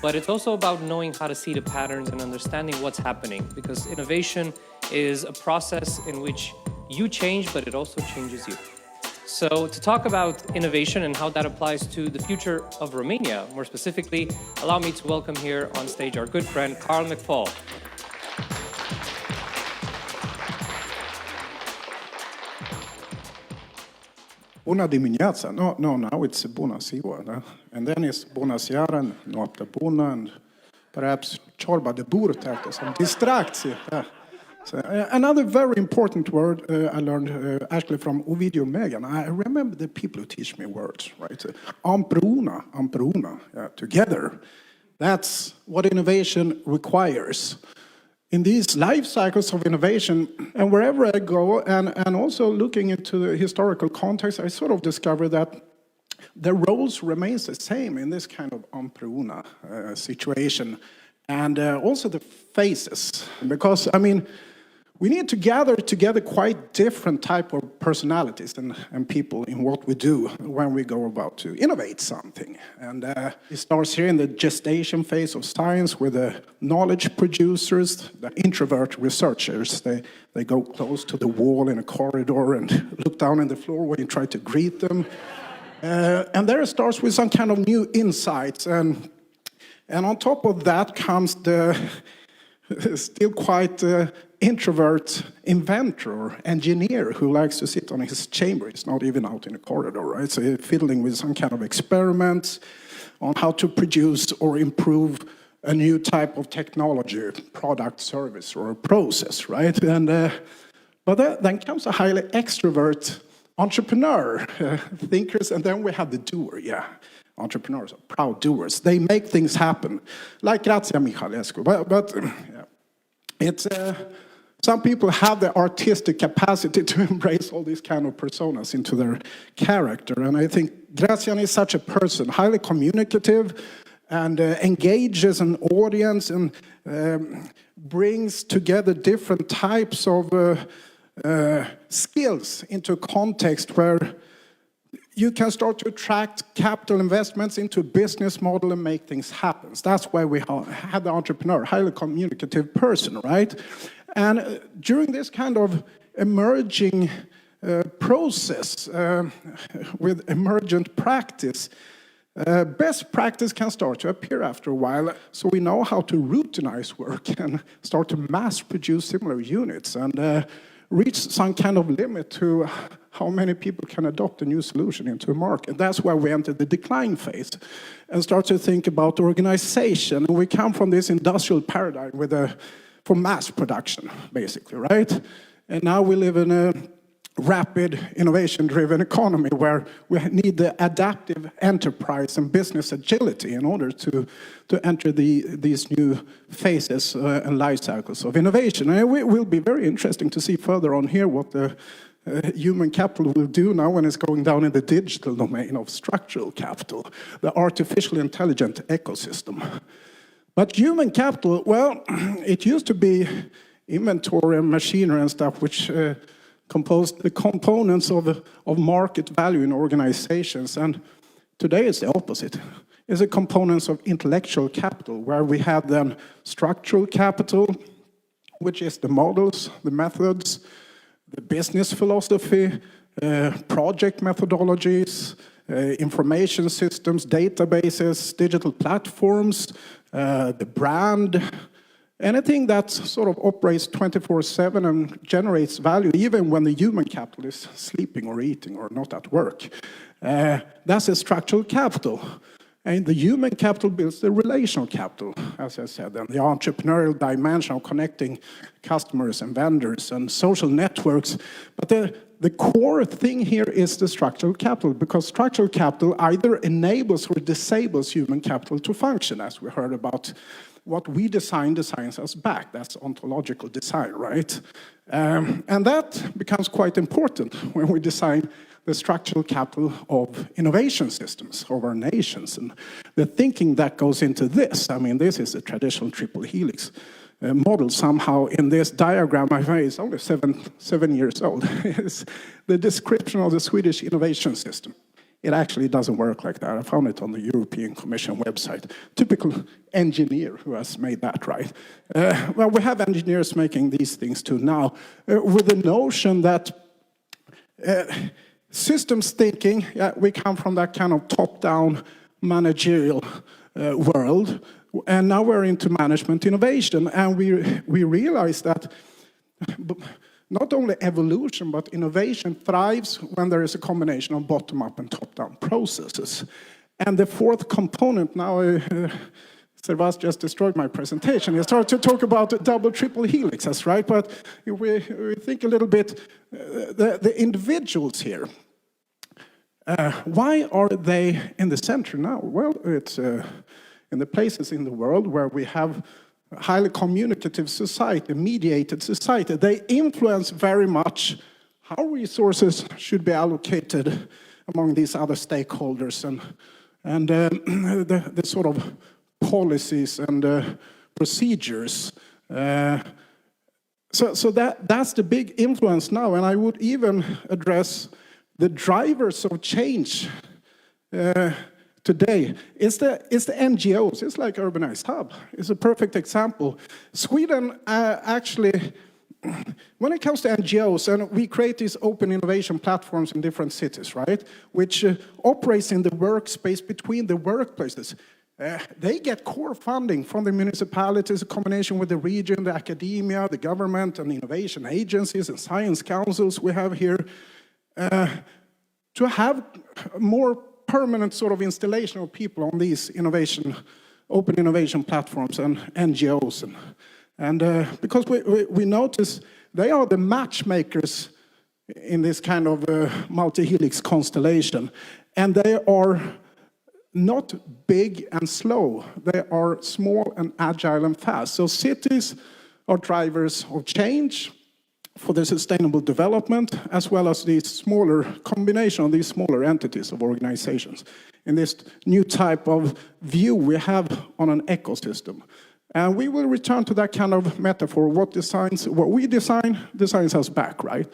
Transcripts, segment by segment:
but it's also about knowing how to see the patterns and understanding what's happening, because innovation is a process in which you change, but it also changes you. So to talk about innovation and how that applies to the future of Romania, more specifically, allow me to welcome here on stage our good friend, Karl McFaul. Bună dimineața. No, now it's bună ziua, no? And then it's bună seara, and noaptea bună, and perhaps ciorba de burtă after some distracție. So, another very important word I learned actually from Ovidiu Megan. I remember the people who teach me words, right? Împreună, together. That's what innovation requires. In these life cycles of innovation, and wherever I go, and also looking into the historical context, I sort of discover that the roles remains the same in this kind of împreună situation, and also the faces, because I mean, we need to gather together quite different type of personalities and people in what we do when we go about to innovate something. And it starts here in the gestation phase of science with the knowledge producers, the introvert researchers. They go close to the wall in a corridor and look down on the floor when you try to greet them. And there it starts with some kind of new insights. And on top of that comes the still quite introvert inventor or engineer who likes to sit on his chamber. He's not even out in the corridor, right? So he's fiddling with some kind of experiments on how to produce or improve a new type of technology, product, service, or a process, right? And but then comes a highly extrovert entrepreneur, thinkers, and then we have the doer, Entrepreneurs are proud doers. They make things happen, like Grazia Michalescu. But it's some people have the artistic capacity to embrace all these kind of personas into their character, and I think Grazian is such a person, highly communicative, and engages an audience and brings together different types of skills into a context where you can start to attract capital investments into a business model and make things happen. That's why we have the entrepreneur, highly communicative person, right? And during this kind of emerging process with emergent practice, best practice can start to appear after a while, so we know how to routinize work and start to mass produce similar units and reach some kind of limit to how many people can adopt a new solution into a market. That's why we enter the decline phase and start to think about organization. And we come from this industrial paradigm for mass production, basically, right? And now we live in a rapid, innovation-driven economy where we need the adaptive enterprise and business agility in order to enter these new phases and life cycles of innovation. And it will be very interesting to see further on here what the human capital will do now when it's going down in the digital domain of structural capital, the artificial intelligent ecosystem. But human capital, well, it used to be inventory and machinery and stuff which composed the components of market value in organizations. And today it's the opposite. It's the components of intellectual capital, where we have then structural capital, which is the models, the methods, the business philosophy, project methodologies, information systems, databases, digital platforms, the brand, anything that sort of operates 24/7 and generates value even when the human capital is sleeping or eating or not at work. That's a structural capital. And the human capital builds the relational capital, as I said, and the entrepreneurial dimension of connecting customers and vendors and social networks. But the core thing here is the structural capital, because structural capital either enables or disables human capital to function, as we heard about. What we design designs us back. That's ontological design, right? And that becomes quite important when we design the structural capital of innovation systems of our nations. And the thinking that goes into this, I mean, this is a traditional triple helix model somehow in this diagram. I think it's only seven years old. It's the description of the Swedish innovation system. It actually doesn't work like that. I found it on the European Commission website. Typical engineer who has made that, right? Well, we have engineers making these things too now, with the notion that systems thinking, we come from that kind of top-down managerial world, and now we're into management innovation, and we realize that not only evolution, but innovation thrives when there is a combination of bottom-up and top-down processes. And the fourth component, now Servas just destroyed my presentation. He started to talk about double, triple helixes, right? But if we think a little bit, the individuals here, why are they in the center now? Well, it's in the places in the world where we have highly communicative society, mediated society. They influence very much how resources should be allocated among these other stakeholders and the sort of policies and procedures. So that's the big influence now, and I would even address the drivers of change today. It's the NGOs. It's like UrbanizeHub. It's a perfect example. Sweden actually, when it comes to NGOs, and we create these open innovation platforms in different cities, right, which operates in the workspace between the workplaces. They get core funding from the municipalities, a combination with the region, the academia, the government, and innovation agencies and science councils we have here, to have more permanent sort of installation of people on these open innovation platforms and NGOs. And because we notice they are the matchmakers in this kind of multi-helix constellation. And they are not big and slow. They are small and agile and fast. So cities are drivers of change for the sustainable development, as well as the smaller combination of these smaller entities of organizations in this new type of view we have on an ecosystem. And we will return to that kind of metaphor. What we design designs us back, right?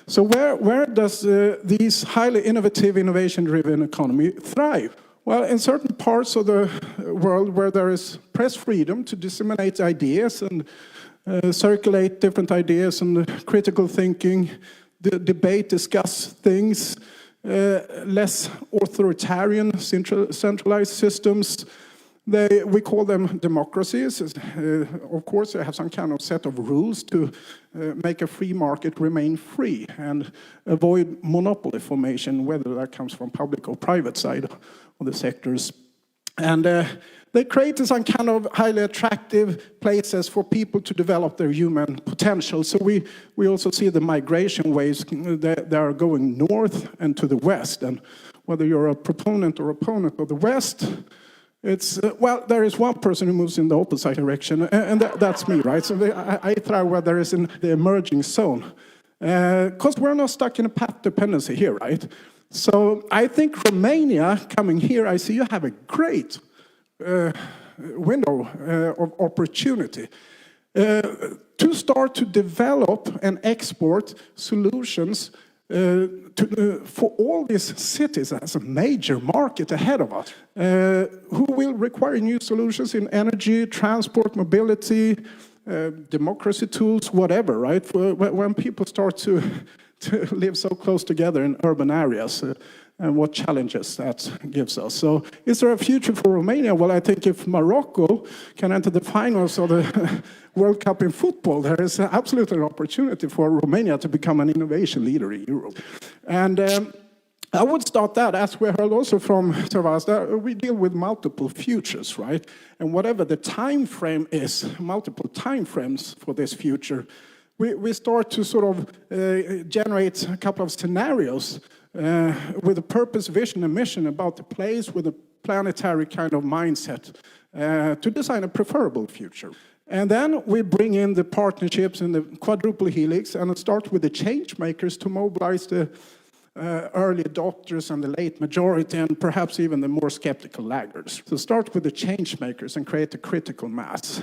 So where does these highly innovative, innovation-driven economy thrive? Well, in certain parts of the world where there is press freedom to disseminate ideas and circulate different ideas and critical thinking, debate, discuss things, less authoritarian, centralized systems. We call them democracies. Of course, they have some kind of set of rules to make a free market remain free and avoid monopoly formation, whether that comes from public or private side of the sectors. And they create some kind of highly attractive places for people to develop their human potential. So we also see the migration waves that are going north and to the west. And whether you're a proponent or opponent of the West, it's, well, there is one person who moves in the opposite direction, and that's me, right? So I thrive where there is in the emerging zone. Because we're not stuck in a path dependency here, right? So I think Romania, coming here, I see you have a great window of opportunity to start to develop and export solutions for all these cities as a major market ahead of us, who will require new solutions in energy, transport, mobility, democracy tools, whatever, right? When people start to live so close together in urban areas, and what challenges that gives us. So is there a future for Romania? Well, I think if Morocco can enter the finals of the World Cup in football, there is absolutely an opportunity for Romania to become an innovation leader in Europe. And I would start that, as we heard also from Servas, we deal with multiple futures, right? And whatever the time frame is, multiple time frames for this future, we start to sort of generate a couple of scenarios with a purpose, vision, and mission about the place with a planetary kind of mindset to design a preferable future. And then we bring in the partnerships in the quadruple helix and start with the change makers to mobilize the early adopters and the late majority and perhaps even the more skeptical laggards. So start with the change makers and create a critical mass.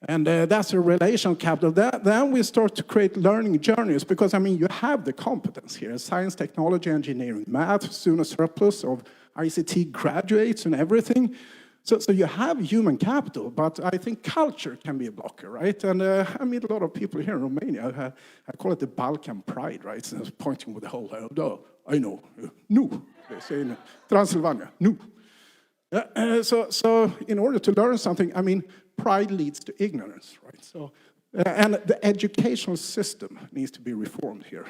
And that's a relational capital. Then we start to create learning journeys because, I mean, you have the competence here. Science, technology, engineering, math, soon a surplus of ICT graduates and everything. So you have human capital, but I think culture can be a blocker, right? And I meet a lot of people here in Romania. I call it the Balkan pride, right? So pointing with the whole head. Oh, I know. No. They say in Transylvania. No. So in order to learn something, I mean, pride leads to ignorance, right? So, and the educational system needs to be reformed here.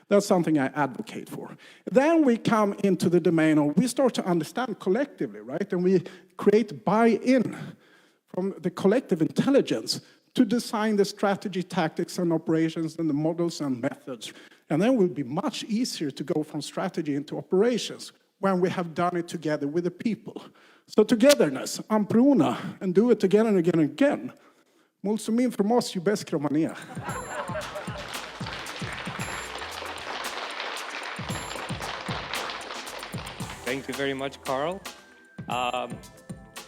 That's something I advocate for. Then we come into the domain of, we start to understand collectively, right? And we create buy-in from the collective intelligence to design the strategy, tactics, and operations, and the models and methods. And then it will be much easier to go from strategy into operations when we have done it together with the people. So togetherness, ampruna, and do it again and again and again. Mulțumim frumos, iubesc Romania. Thank you very much, Karl.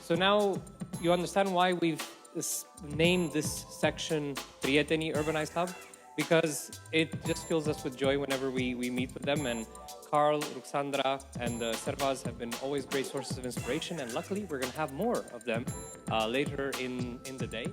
So now you understand why we've named this section Prietenii Urbanized Hub, because it just fills us with joy whenever we meet with them. And Karl, Ruxandra, and Servaz have been always great sources of inspiration, and luckily we're going to have more of them later in the day.